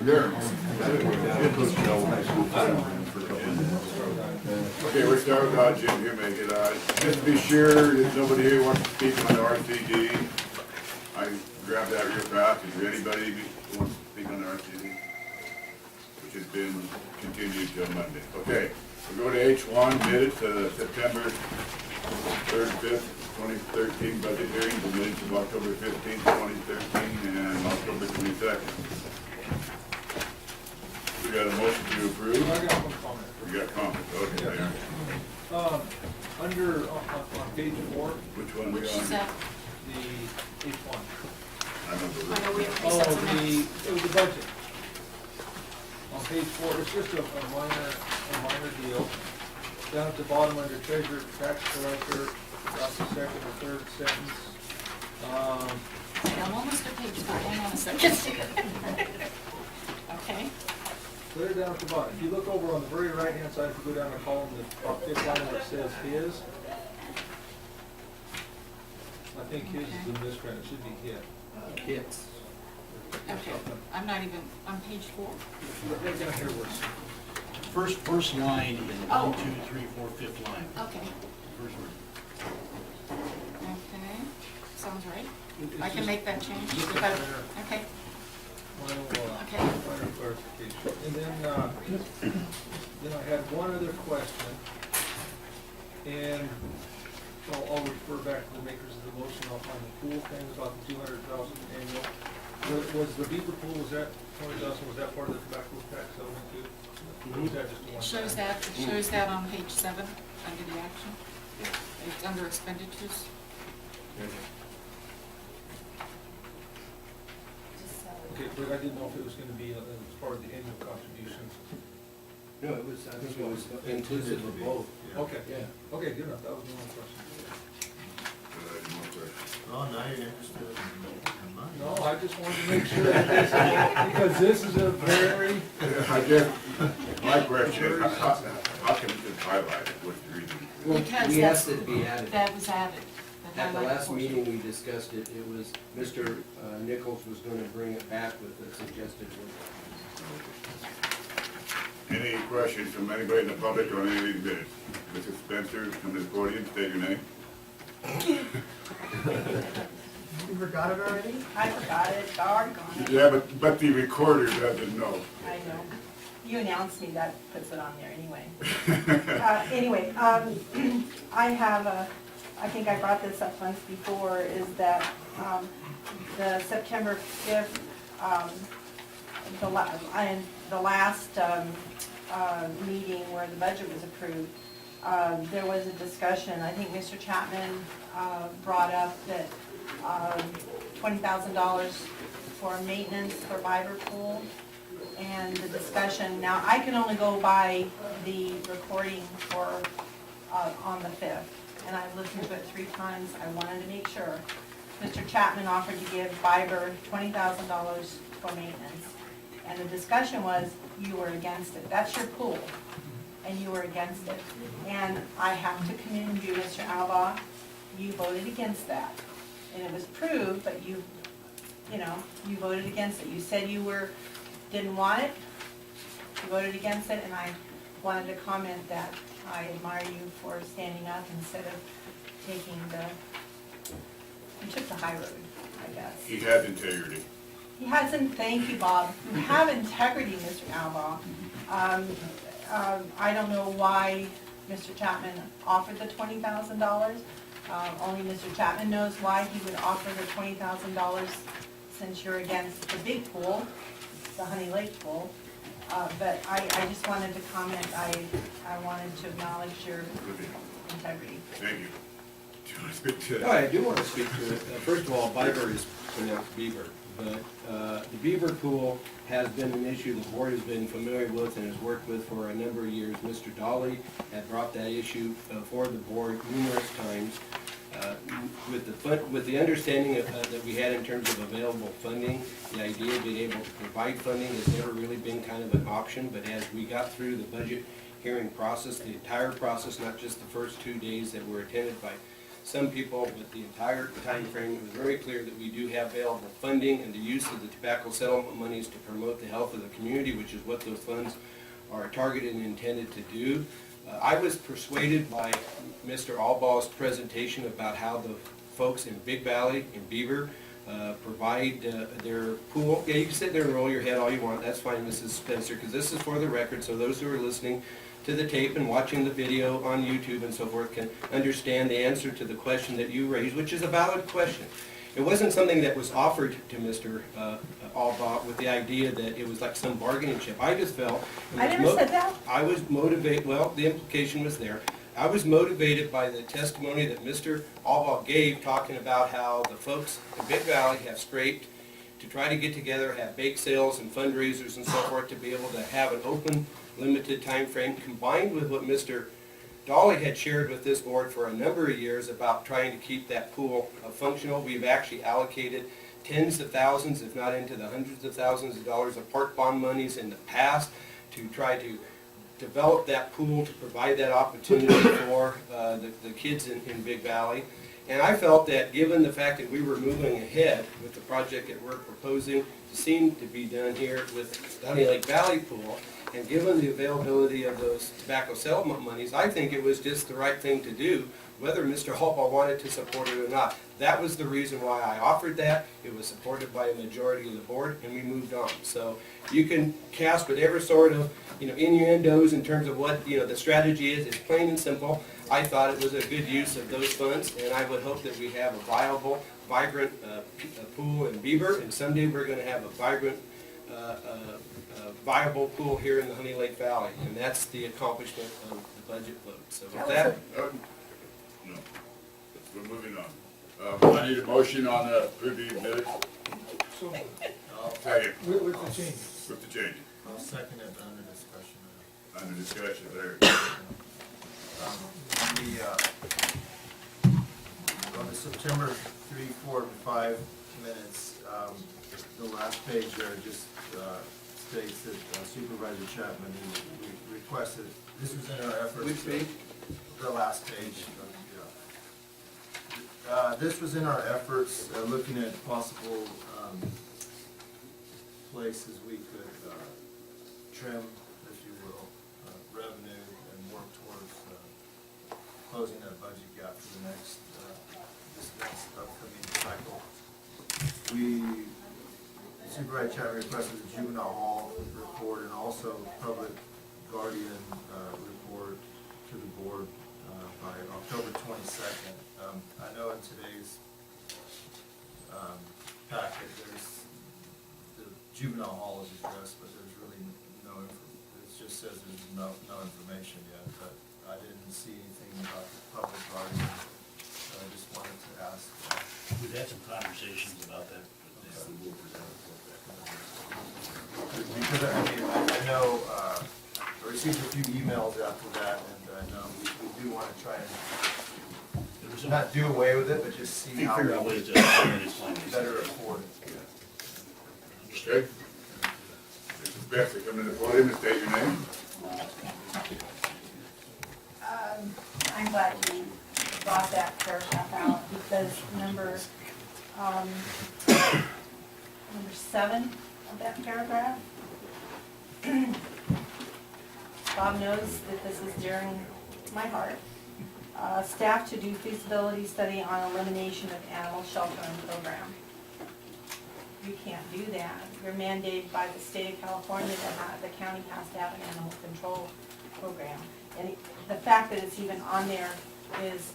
There. Okay, we're starting with Jim here, make it just to be sure that nobody here wants to speak on the RCD. I grabbed that real fast. Is there anybody who wants to speak on the RCD? Which has been continued till Monday. Okay, we'll go to H1, minutes, September 3rd, 5th, 2013 budget hearing, the minutes of October 15th, 2013, and October 22nd. We got a motion to approve. I got one comment. We got comments, okay. Yeah. Under, on page 4, Which one we Which on? is that? the H1. I remember I know we have Oh, sets of minutes. it was the budget. On page 4, it's just a minor deal. Down at the bottom under treasurer, tax collector, about the second or third sentence. I'm almost at page 4, hang on a second. Okay, Clear down at the bottom. If you look over on the very right-hand side, if you go down the column, the top fifth line where it says his, I think his is the misprint, it should be hit. Hits. okay. I'm not even, on page 4? Right down here where it's. First line in Oh. 1, 2, 3, 4, 5th line. Okay, First word. okay, sounds right. it's I can just- make that change. just a If I- minor- Okay, Okay. minor clarification. And then I had one other question, and I'll refer back to the makers of the motion on the pool thing about the 200,000 annual. Was the beaver pool, was that 20,000, was that part of the tobacco tax settlement too? Or was that just a it one-time? shows that on page 7, under the action. It's under expenditures. Okay, but I didn't know if it was gonna be as part of the annual contributions. No, it was, I think it was inclusive of both. Okay, Yeah. okay, good enough, that was the only question. Oh, now you're interested in money. No, I just wanted to make sure that this, because this is a very, I guess, my question is, how can it just highlight it? What's the reason? Well, Because we that's- asked it to be added. That was added. At the last meeting, we discussed it, it was, Mr. Nichols was gonna bring it back with a suggested one. Any questions from anybody in the public on any of these minutes? Mrs. Spencer, come to the podium, state your name. You forgot it already? I forgot it, doggone it. Yeah, but the recorder doesn't know. I know. You announced me, that puts it on there anyway. Anyway, I have I think I brought this up once before, is that the September 5th, the last meeting where the budget was approved, there was a discussion, I think Mr. Chapman brought up that $20,000 for maintenance for Viber Pool, and the discussion, now I can only go by the recording for, on the 5th, and I've listened to it 3 times, I wanted to make sure. Mr. Chapman offered to give Viber $20,000 for maintenance, and the discussion was, you were against it, that's your pool, and you were against it. And I have to commend you, Mr. Alba, you voted against that. And it was proved, but you voted against it. You said you didn't want it, you voted against it, and I wanted to comment that I admire you for standing up instead of taking you took the high road, I guess. He has integrity. He hasn't, thank you, Bob. You have integrity, Mr. Alba. I don't know why Mr. Chapman offered the $20,000. Only Mr. Chapman knows why he would offer the $20,000 since you're against the big pool, the Honey Lake pool. But I just wanted to comment, I wanted to acknowledge your integrity. Thank you. Do you want to speak to No, that? I do want to speak to it. First of all, Viber is pronounced Beaver, but the Beaver Pool has been an issue the board has been familiar with and has worked with for a number of years. Mr. Dolly had brought that issue for the board numerous times. With the understanding that we had in terms of available funding, the idea of being able to provide funding has never really been kind of an option, but as we got through the budget hearing process, the entire process, not just the first 2 days that were attended by some people with the entire time frame. It was very clear that we do have available funding and the use of the tobacco settlement monies to promote the health of the community, which is what those funds are targeted and intended to do. I was persuaded by Mr. Allball's presentation about how the folks in Big Valley, in Beaver, provide their pool. Yeah, you can sit there and roll your head all you want, that's fine, Mrs. Spencer, because this is for the record, so those who are listening to the tape and watching the video on YouTube and so forth can understand the answer to the question that you raised, which is a valid question. It wasn't something that was offered to Mr. Allball with the idea that it was like some bargaining chip. I just felt. I never said that. I was motivated, well, the implication was there. I was motivated by the testimony that Mr. Allball gave, talking about how the folks in Big Valley have scraped to try to get together, have bake sales and fundraisers and so forth to be able to have an open, limited time frame, combined with what Mr. Dolly had shared with this board for a number of years about trying to keep that pool functional. We've actually allocated tens of thousands, if not into the hundreds of thousands of dollars of park bond monies in the past to try to develop that pool, to provide that opportunity for the kids in Big Valley. And I felt that given the fact that we were moving ahead with the project that we're proposing to seem to be done here with the Honey Lake Valley Pool, and given the availability of those tobacco settlement monies, I think it was just the right thing to do, whether Mr. Allball wanted to support it or not. That was the reason why I offered that. It was supported by a majority of the board, and we moved on. So you can cast whatever sort of innuendos in terms of what the strategy is. It's plain and simple. I thought it was a good use of those funds, and I would hope that we have a viable, vibrant pool in Beaver, and someday we're going to have a vibrant, viable pool here in the Honey Lake Valley, and that's the accomplishment of the budget vote. So with that, No, we're moving on. I need a motion on the approved minutes. So, Second, with the change. with the change. I'll second it under discussion. Under discussion there. On the September 3, 4, and 5 minutes, the last page there just states that Supervisor Chapman requested, this was in our efforts. which page? The last page. This was in our efforts, looking at possible places we could trim, if you will, revenue and work towards closing that budget gap for the next, this next upcoming cycle. Supervisor Chapman requested the juvenile hall report and also public guardian report to the board by October 22nd. I know in today's packet, there's, the juvenile hall is addressed, but there's really no, it just says there's no information yet, but I didn't see anything about the public guardian, so I just wanted to ask. We've had some conversations about that, but this will present. Because I know, I received a few emails after that, and I know we do want to try and not do away with it, but just see how we Figure out ways to explain these. better afford it. Okay? Mrs. Betsy, come to the podium and state your name. I'm glad you brought that paragraph out because number 7 of that paragraph. Bob knows that this is dear to my heart. Staff to do feasibility study on elimination of animal sheltering program. You can't do that. You're mandated by the state of California that the county has to have an animal control program. And the fact that it's even on there is,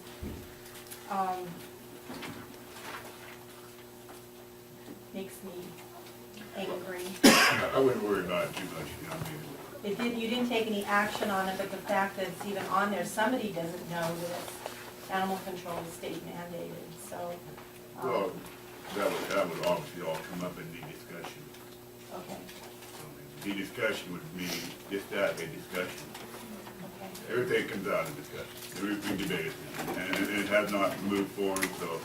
makes me angry. I wouldn't worry about it too much, You didn't take any action on it, but the fact that it's even on there, somebody doesn't know that it's animal control is state mandated, so. Well, that would obviously all come up in the discussion. Okay, The discussion would mean just that, a discussion. okay. Everything comes out of discussion. Everything debated, and it has not moved forward, so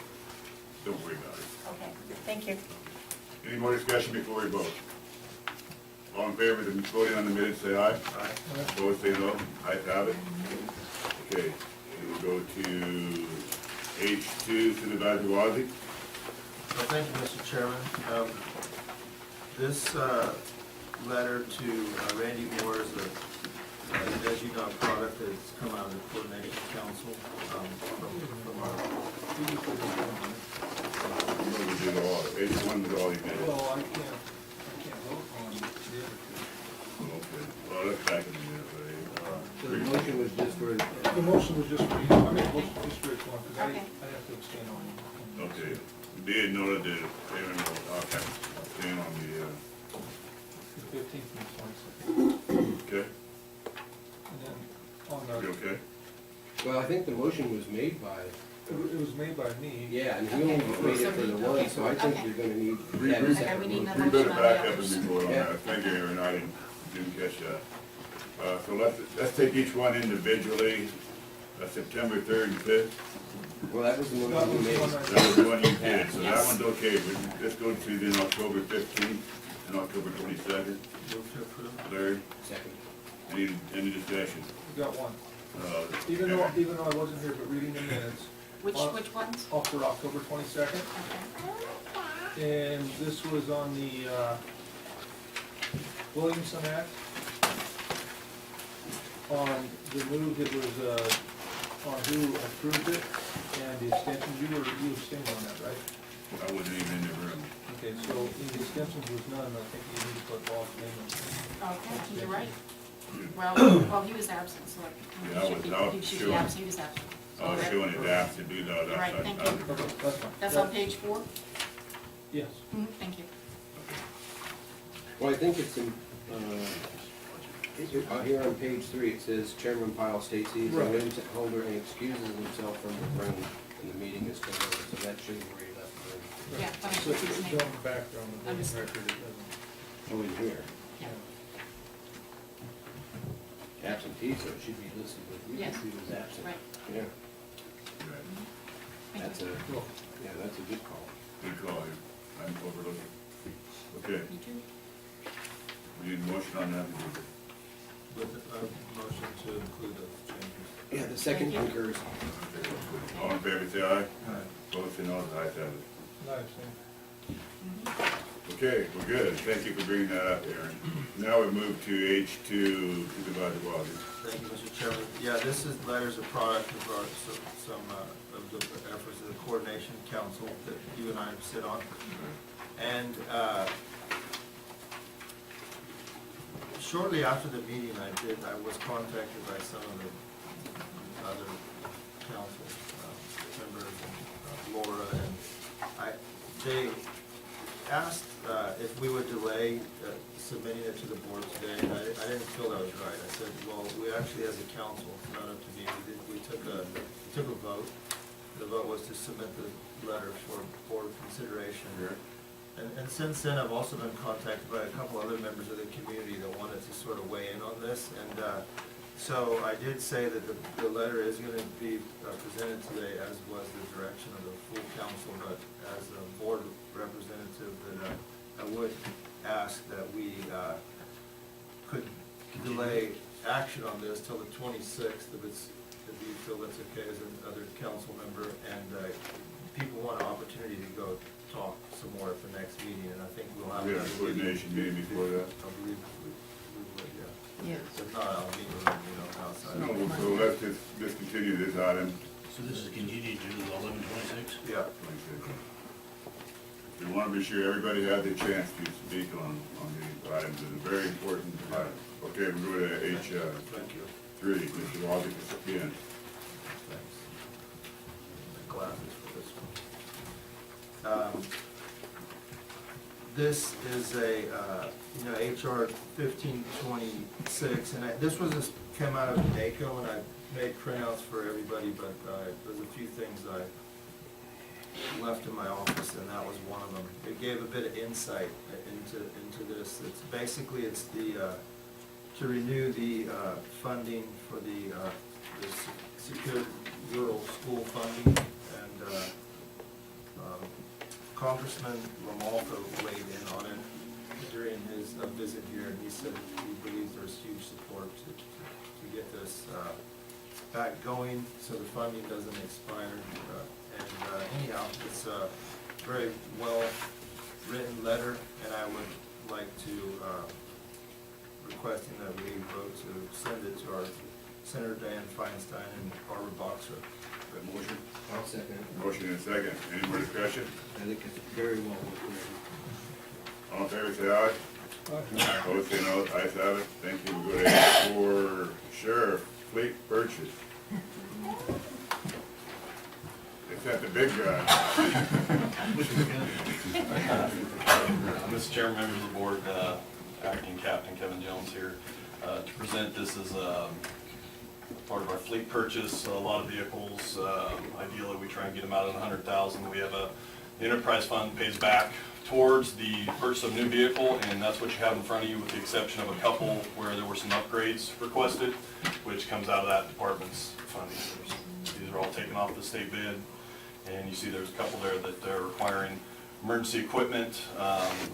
don't worry about it. Okay, thank you. Any more discussion before we vote? All in favor of voting on the minutes, say aye. Aye. Opposed, say no. Ayes have it. Okay, we will go to H2 Supervisor Wazi. Well, thank you, Mr. Chairman. This letter to Randy Moore is as you know, a product that's come out of the Coordination Council from our. We did all, H1 was all you did. Well, I can't vote on the other two. Okay, well, let's back in a minute, So the motion was just for, The motion was just for you, I made a motion just for each one, because Okay. I have to abstain on it. okay. Be it noted that Aaron will, okay, stand on the, The 15th and the 22nd. okay, And then on you the, okay? well, I think the motion was made by, it was made by me. yeah, and he only made it for the one, so I think you're gonna need to have a Okay, second we need motion. We better motion on back the up and others. report on Yeah. that. Thank you, Aaron, I didn't catch that. So let's take each one individually, September 3rd and 5th. Well, that was the That motion was we the made. one That was the one you did, so that Yes. one's okay. Let's go to then October 15th and October 22nd. Move to approve. Larry, Second. any discussion? We got one. Even Even though I wasn't here, but reading the minutes, Which ones? all for October 22nd. Okay. And this was on the Williamson Act. On the move, it was on who approved it and the extensions. You abstained on that, right? I wasn't even in the room. Okay, so in the extensions was none, I think you need to put Paul's name in. Okay, you're right. Well, he was absent, so Yeah, I was he should sure. be absent, he was absent. I was showing it after to do that. You're right, thank you. Okay, that's fine. That's on page 4? Yes. Thank you. Well, I think it's in, here on page 3, it says Chairman Pyle states he is a Right. witness holder and excuses himself from the room, and the meeting is still over, so that should be where he left the room. Yeah, but So it's his it's name. on the background, the voting Understood. record, it doesn't. Oh, in here. Yeah. Absentee, so it should be listed with you, Yes. if he was absent. Right. Yeah, Thank that's you. Cool. that's a good call. Good call, I'm overlooking. Okay, You too. we need a motion on that. With a motion to include those changes. Yeah, the second Thank you. concurs. All in favor, say aye. Aye. Both say no, the ayes have it. No, I abstain. Okay, we're good. Thank you for bringing that up, Aaron. Now we move to H2 Supervisor Wazi. Thank you, Mr. Chairman. Yeah, this is letters of product of our, some of the efforts of the Coordination Council that you and I sit on. And shortly after the meeting I was contacted by some of the other council members, and Laura, and they asked if we would delay submitting it to the board today. I didn't feel that was right. I said, well, we actually, as a council, not up to me, we took a vote. The vote was to submit the letter for board consideration. And since then, I've also been contacted by a couple other members of the community that wanted to sort of weigh in on this. And so I did say that the letter is going to be presented today, as was the direction of the full council, but as a board representative, that I would ask that we could delay action on this till the 26th, if you feel that's okay as another council member, and people want an opportunity to go talk some more at the next meeting, and I think we'll have. We have a coordination meeting before that. I believe we would, yeah. Yeah. If not, I'll meet with them, outside. No, so let's just discontinue this item. So this is continued to 11/26? Yeah. We want to be sure everybody has a chance to speak on these items. It's a very important item. Okay, we go to Thank you. H3, Mr. Wazi, again. Thanks. The glasses for this one. This is a, HR 1526, and this was came out of NACO, and I made printouts for everybody, but there's a few things I left in my office, and that was one of them. It gave a bit of insight into this. It's basically, it's the, to renew the funding for the secure rural school funding, and Congressman Lamalfa weighed in on it during his visit here, and he said he believes there's huge support to get this back going, so the funding doesn't expire. And anyhow, it's a very well-written letter, and I would like to, requesting that we vote to send it to our Senator Dan Feinstein and Barbara Boxer. Got a motion? I'll second it. Motion and a second. Any more discussion? I think it's very well written. All in favor, say aye. Aye. Opposed, say no. Ayes have it. Thank you. We go to A for sheriff fleet purchase. Except the big guy. Mr. Chairman, members of the board, Acting Captain Kevin Jones here, to present this as part of our fleet purchase. A lot of vehicles, ideally we try and get them out at 100,000. We have the enterprise fund pays back towards the purchase of new vehicle, and that's what you have in front of you, with the exception of a couple where there were some upgrades requested, which comes out of that department's funding. These are all taken off the state bid, and you see there's a couple there that are requiring emergency equipment.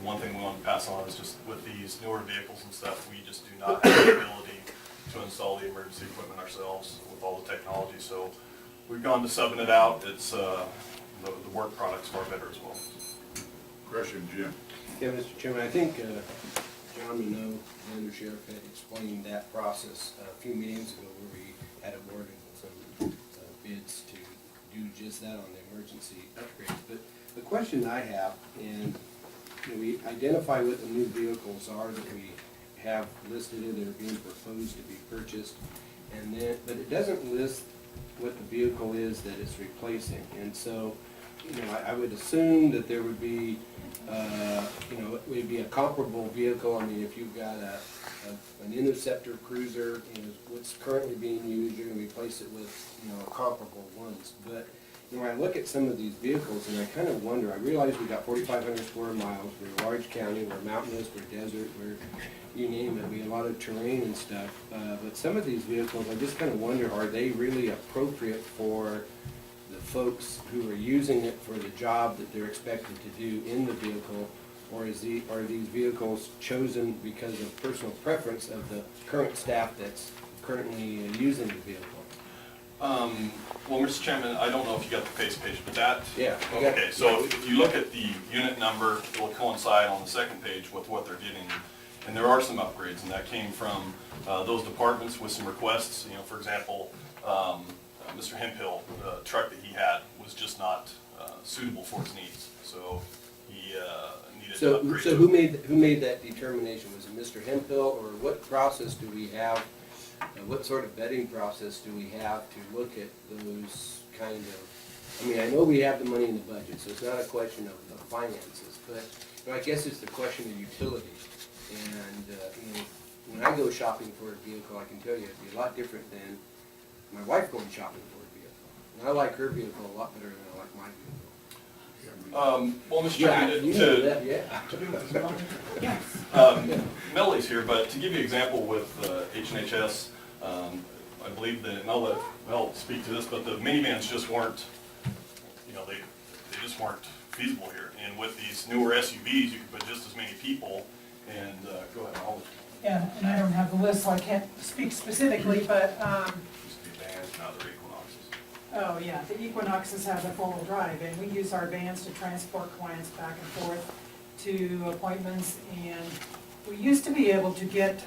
One thing we want to pass on is just with these newer vehicles and stuff, we just do not have the ability to install the emergency equipment ourselves with all the technology. So we've gone to subbing it out. It's the work product's far better as well. Question, Jim. Yeah, Mr. Chairman, I think John Minot, the under sheriff, had explained that process a few meetings ago where we had awarded some bids to do just that on the emergency upgrades. But the question I have, and we identify what the new vehicles are that we have listed in that are being proposed to be purchased, and then, but it doesn't list what the vehicle is that it's replacing. And so, I would assume that there would be, it would be a comparable vehicle. I mean, if you've got an Interceptor cruiser, what's currently being used, you're gonna replace it with, comparable ones. But, when I look at some of these vehicles, and I kind of wonder, I realize we've got 4,500 square miles, we're a large county, we're mountainous, we're desert, we're, you name it, we have a lot of terrain and stuff. But some of these vehicles, I just kind of wonder, are they really appropriate for the folks who are using it for the job that they're expected to do in the vehicle, or are these vehicles chosen because of personal preference of the current staff that's currently using the vehicle? Well, Mr. Chairman, I don't know if you got the face page, but that, Yeah. okay, so if you look at the unit number, it will coincide on the second page with what they're getting. And there are some upgrades, and that came from those departments with some requests. For example, Mr. Hemphill, the truck that he had was just not suitable for his needs, so he needed to upgrade. So who made that determination? Was it Mr. Hemphill, or what process do we have? What sort of vetting process do we have to look at those kind of? I mean, I know we have the money in the budget, so it's not a question of finances, but I guess it's the question of utility. And when I go shopping for a vehicle, I can tell you it'd be a lot different than my wife going shopping for a vehicle. And I like her vehicle a lot better than I like my vehicle. Well, Mr. Chairman, Melly's here, but to give you an example with H&HS, I believe that, and I'll let Mel speak to this, but the minivans just weren't, they just weren't feasible here. And with these newer SUVs, you can put just as many people, and go ahead, I'll. Yeah, and I don't have the list, so I can't speak specifically, but, Used to be vans, now they're Equinoxes. oh yeah, the Equinoxes have the four-wheel drive, and we use our vans to transport clients back and forth to appointments, and we used to be able to get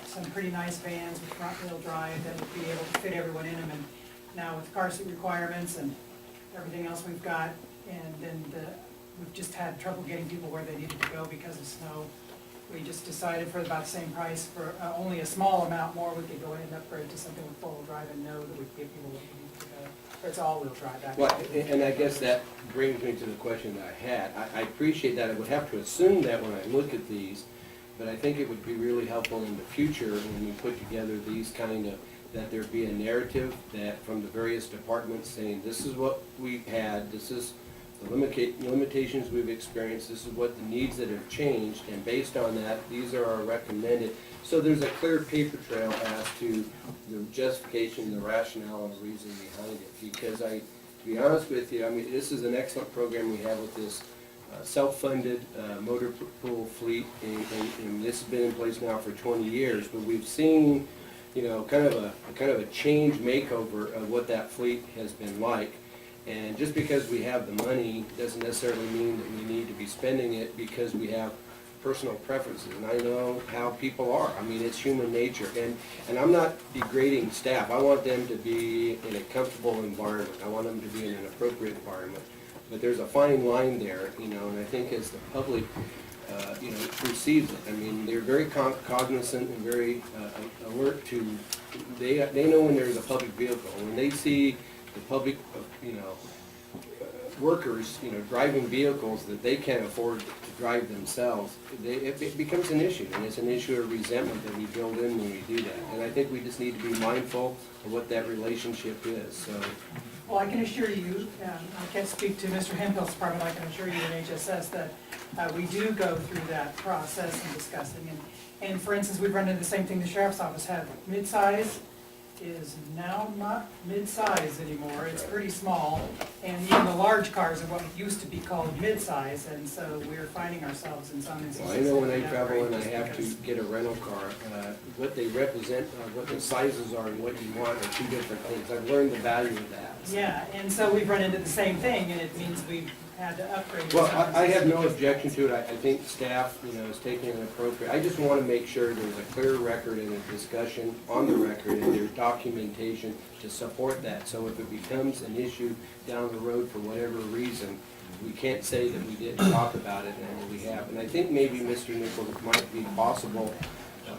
some pretty nice vans with front-wheel drive that would be able to fit everyone in them, and now with car seat requirements and everything else we've got, and then we've just had trouble getting people where they needed to go because of snow. We just decided for about the same price, for only a small amount more, we could go ahead and upgrade to something with four-wheel drive and know that we could give people what we need to go. Or it's all-wheel drive, actually. Well, and I guess that brings me to the question that I had. I appreciate that. I would have to assume that when I look at these, but I think it would be really helpful in the future when we put together these kind of, that there be a narrative that from the various departments saying, this is what we've had, this is the limitations we've experienced, this is what the needs that have changed, and based on that, these are our recommended. So there's a clear paper trail as to the justification, the rationale, and the reason behind it. Because to be honest with you, I mean, this is an excellent program we have with this self-funded motor pool fleet, and this has been in place now for 20 years. But we've seen, kind of a change makeover of what that fleet has been like. And just because we have the money doesn't necessarily mean that we need to be spending it because we have personal preferences. And I know how people are. I mean, it's human nature. And I'm not degrading staff. I want them to be in a comfortable environment. I want them to be in an appropriate environment. But there's a fine line there, you know, and I think as the public, you know, perceives it. I mean, they're very cognizant and very alert to, they know when there's a public vehicle. When they see the public, you know, workers, you know, driving vehicles that they can't afford to drive themselves, it becomes an issue, and it's an issue of resentment that we build in when we do that. And I think we just need to be mindful of what that relationship is, so. Well, I can assure you, I can't speak to Mr. Hemphill's department, I can assure you in HSS that we do go through that process and discussing. And for instance, we've run into the same thing the sheriff's office had. Midsize is now not mid-size anymore, it's pretty small, and even the large cars are what used to be called mid-size, and so we're finding ourselves in some instances. Well, I know when I travel and I have to get a rental car, what they represent, what the sizes are and what you want are two different things. I've learned the value of that. Yeah, and so we've run into the same thing, and it means we've had to upgrade. in Well, some I have no instances. objection to it. I think staff, you know, is taking an appropriate, I just want to make sure there's a clear record and a discussion on the record and there's documentation to support that. So if it becomes an issue down the road for whatever reason, we can't say that we didn't talk about it and that we have. And I think maybe Mr. Nichols, it might be possible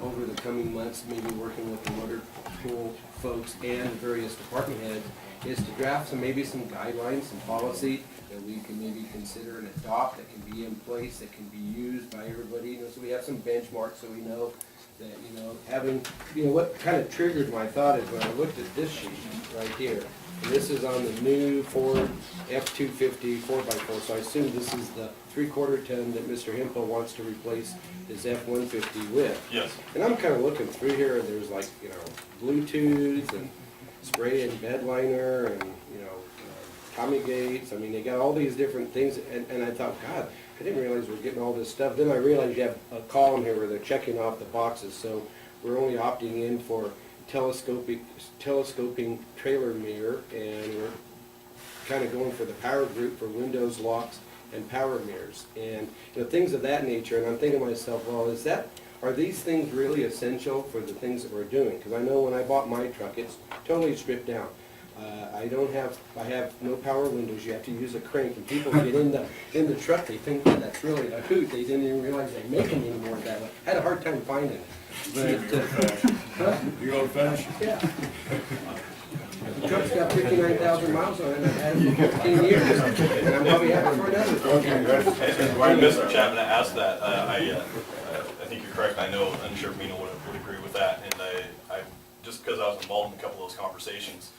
over the coming months, maybe working with the motor pool folks and various department heads, is to draft maybe some guidelines, some policy that we can maybe consider and adopt that can be in place, that can be used by everybody, you know, so we have some benchmarks so we know that, you know, having, you know, what kind of triggered my thought is when I looked at this sheet right here, and this is on the new Ford F-250 4x4, so I assume this is the 3/4 ton that Mr. Hempel wants to replace his F-150 with. Yes. And I'm kind of looking through here, and there's like, you know, Bluetooth and spray and bed liner and, you know, Tommy gates. I mean, they got all these different things, and I thought, God, I didn't realize we're getting all this stuff. Then I realized you have a column here where they're checking off the boxes, so we're only opting in for telescoping trailer mirror, and we're kind of going for the power group for windows, locks, and power mirrors, and, you know, things of that nature. And I'm thinking to myself, well, are these things really essential for the things that we're doing? Because I know when I bought my truck, it's totally stripped down. I have no power windows. You have to use a crank, and people get in the truck. They think that that's really a hoot. They didn't even realize they make them anymore that way. I had a hard time finding it. But, You old fashioned? yeah. The truck's got 59,000 miles on it, and I've had it for 15 years, and I'm probably having it for another. And when Mr. Chapman asked that, I think you're correct. I know Unsure Mina would agree with that, and I just because I was involved in a couple of those conversations,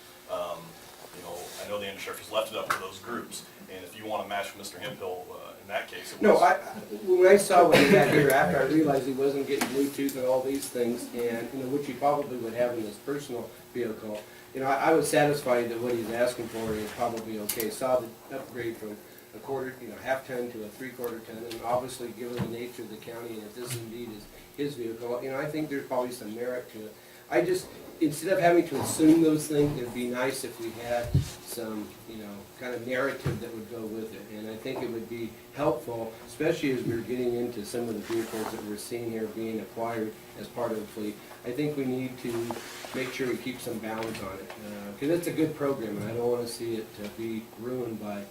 you know, I know the undersheriff has left it up to those groups, and if you want to match Mr. Hemphill, in that case, it was. No, when I saw what he had here after, I realized he wasn't getting Bluetooth and all these things, and, you know, which he probably would have in his personal vehicle. You know, I was satisfied that what he's asking for is probably okay. Saw the upgrade from a quarter, you know, half ton to a 3/4 ton, and obviously, given the nature of the county, and if this indeed is his vehicle, you know, I think there's probably some merit to it. I just, instead of having to assume those things, it'd be nice if we had some, you know, kind of narrative that would go with it. And I think it would be helpful, especially as we're getting into some of the vehicles that we're seeing here being acquired as part of the fleet. I think we need to make sure we keep some balance on it, because it's a good program, and I don't want to see it be ruined by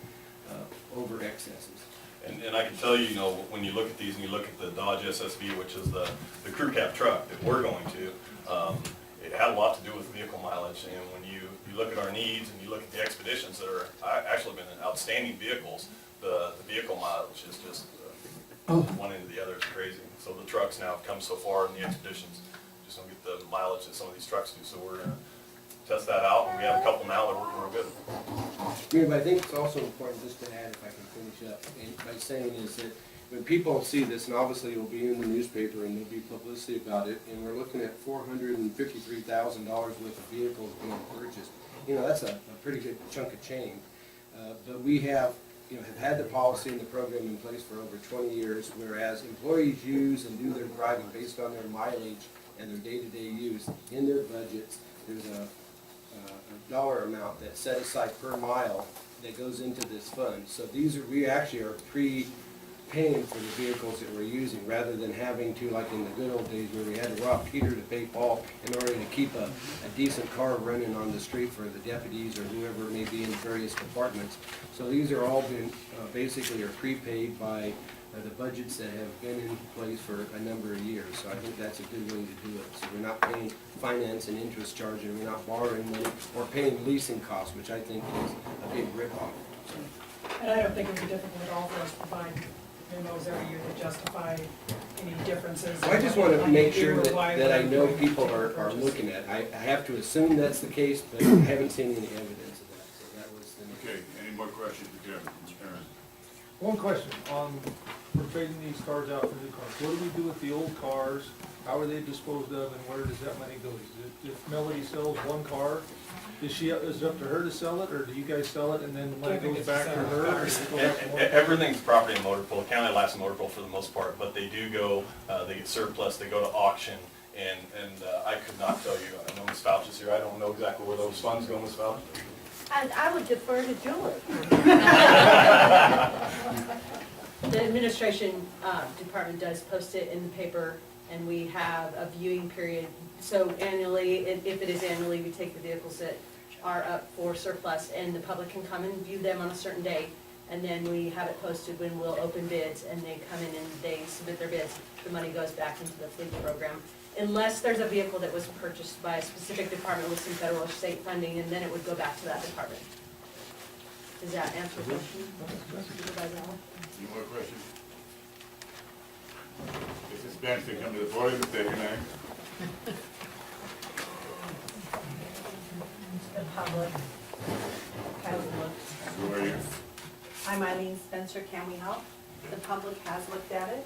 over excesses. And I can tell you, you know, when you look at these and you look at the Dodge SSV, which is the crew cab truck that we're going to, it had a lot to do with vehicle mileage. And when you look at our needs and you look at the Expeditions that are actually been outstanding vehicles, the vehicle mileage is just one end to the other is crazy. So the trucks now have come so far, and the Expeditions just don't get the mileage that some of these trucks do. So we're gonna test that out, and we have a couple now that are working real good. Yeah, but I think it's also important, just to add, if I can finish up, and by saying is that when people see this, and obviously it will be in the newspaper and there'll be publicity about it, and we're looking at $453,000 worth of vehicles being purchased, you know, that's a pretty good chunk of change. But we have, you know, have had the policy and the program in place for over 20 years, whereas employees use and do their driving based on their mileage and their day-to-day use in their budgets. There's a dollar amount that's set aside per mile that goes into this fund. So these are, we actually are pre-paying for the vehicles that we're using, rather than having to, like in the good old days where we had to rob Peter to pay Paul in order to keep a decent car running on the street for the deputies or whoever may be in various departments. So these are all been, basically are prepaid by the budgets that have been in place for a number of years. So I think that's a good way to do it. So we're not paying finance and interest charge, and we're not borrowing money or paying leasing costs, which I think is a big ripoff. And I don't think it would be difficult at all for us to provide memos every year to justify any differences. I just want to make sure that, Why that I know we're people doing are purchase. looking at. I have to assume that's the case, but I haven't seen any evidence of that. So that was the. Okay, any more questions for Kevin? Aaron? One question on, we're trading these cars out for new cars. What do we do with the old cars? How are they disposed of and where does that money go? If Melody sells one car, is it up to her to sell it, or do you guys sell it and then the money goes back to her? Or does it go back to one? Everything's property in motor pool, county Lassen motor pool for the most part, but they do go, they get surplus, they go to auction, and I could not tell you, I know Ms. Fauch is here, I don't know exactly where those funds go, Ms. Fauch. And I would defer to Julie. The administration department does post it in the paper, and we have a viewing period. So annually, if it is annually, we take the vehicles that are up for surplus, and the public can come and view them on a certain day. And then we have it posted when we'll open bids, and they come in and they submit their bids. The money goes back into the fleet program. Unless there's a vehicle that was purchased by a specific department with some federal or state funding, and then it would go back to that department. Does that answer your question? Supervisor Hall? Any more questions? This is Spence to come to the podium if they can act. The public has looked. Who are you? I'm Eileen Spencer, can we help? The public has looked at it.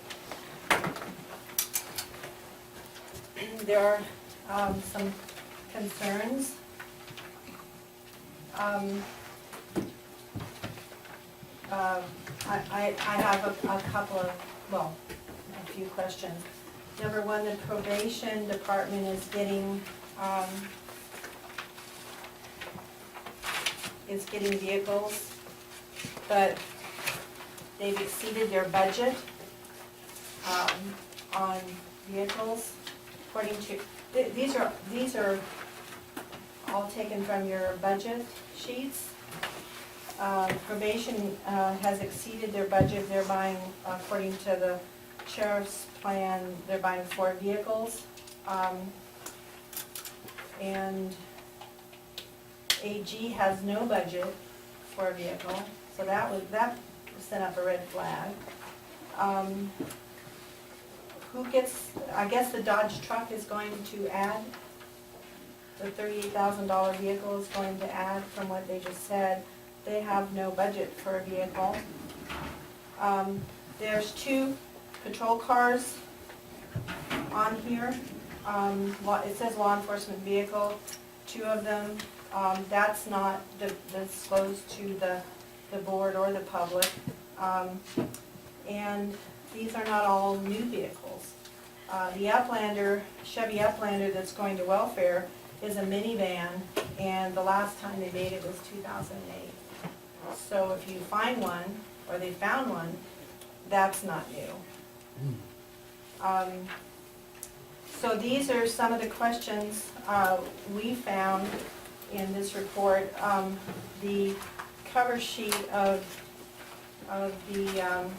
There are some concerns. I have a couple of, well, a few questions. Number one, the probation department is getting vehicles, but they've exceeded their budget on vehicles. According to, these are all taken from your budget sheets. Probation has exceeded their budget. They're buying, according to the sheriff's plan, they're buying 4 vehicles. And AG has no budget for a vehicle, so that sent up a red flag. Who gets, I guess the Dodge truck is going to add, the $38,000 vehicle is going to add from what they just said. They have no budget for a vehicle. There's 2 patrol cars on here. It says law enforcement vehicle, 2 of them. That's not disclosed to the board or the public. And these are not all new vehicles. The Uplander, Chevy Uplander that's going to welfare is a minivan, and the last time they made it was 2008. So if you find one, or they found one, that's not new. So these are some of the questions we found in this report. The cover sheet of the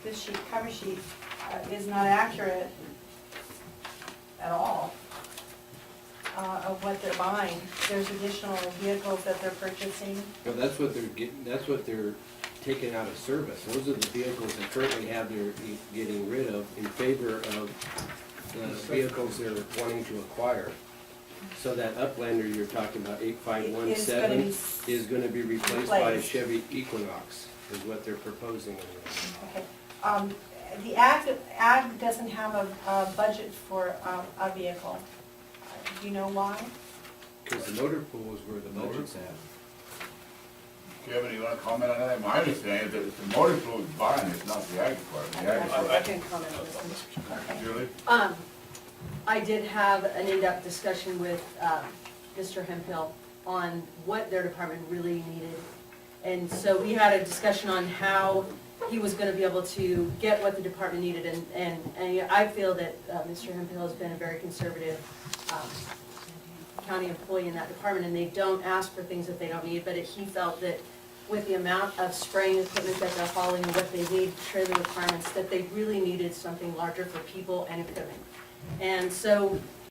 this cover sheet is not accurate at all of what they're buying. There's additional vehicles that they're purchasing. Well, that's what they're getting, that's what they're taking out of service. Those are the vehicles that currently have, they're getting rid of in favor of the vehicles they're wanting to acquire. So that Uplander you're talking about, 8517, is gonna be replaced by a Chevy Equinox, is what they're proposing. Okay. The ag doesn't have a budget for a vehicle. Do you know why? Because the motor pool is where the budget's at. Kevin, you wanna comment on that? My understanding is that it's the motor pool buying, it's not the ag department. The ag I department. can comment on this one. Julie? I did have an in-depth discussion with Mr. Hemphill on what their department really needed. And so we had a discussion on how he was gonna be able to get what the department needed, and I feel that Mr. Hemphill has been a very conservative county employee in that department, and they don't ask for things that they don't need, but he felt that with the amount of spraying equipment that they're hauling and what they need, trailer requirements, that they really needed something larger for people and equipment. And so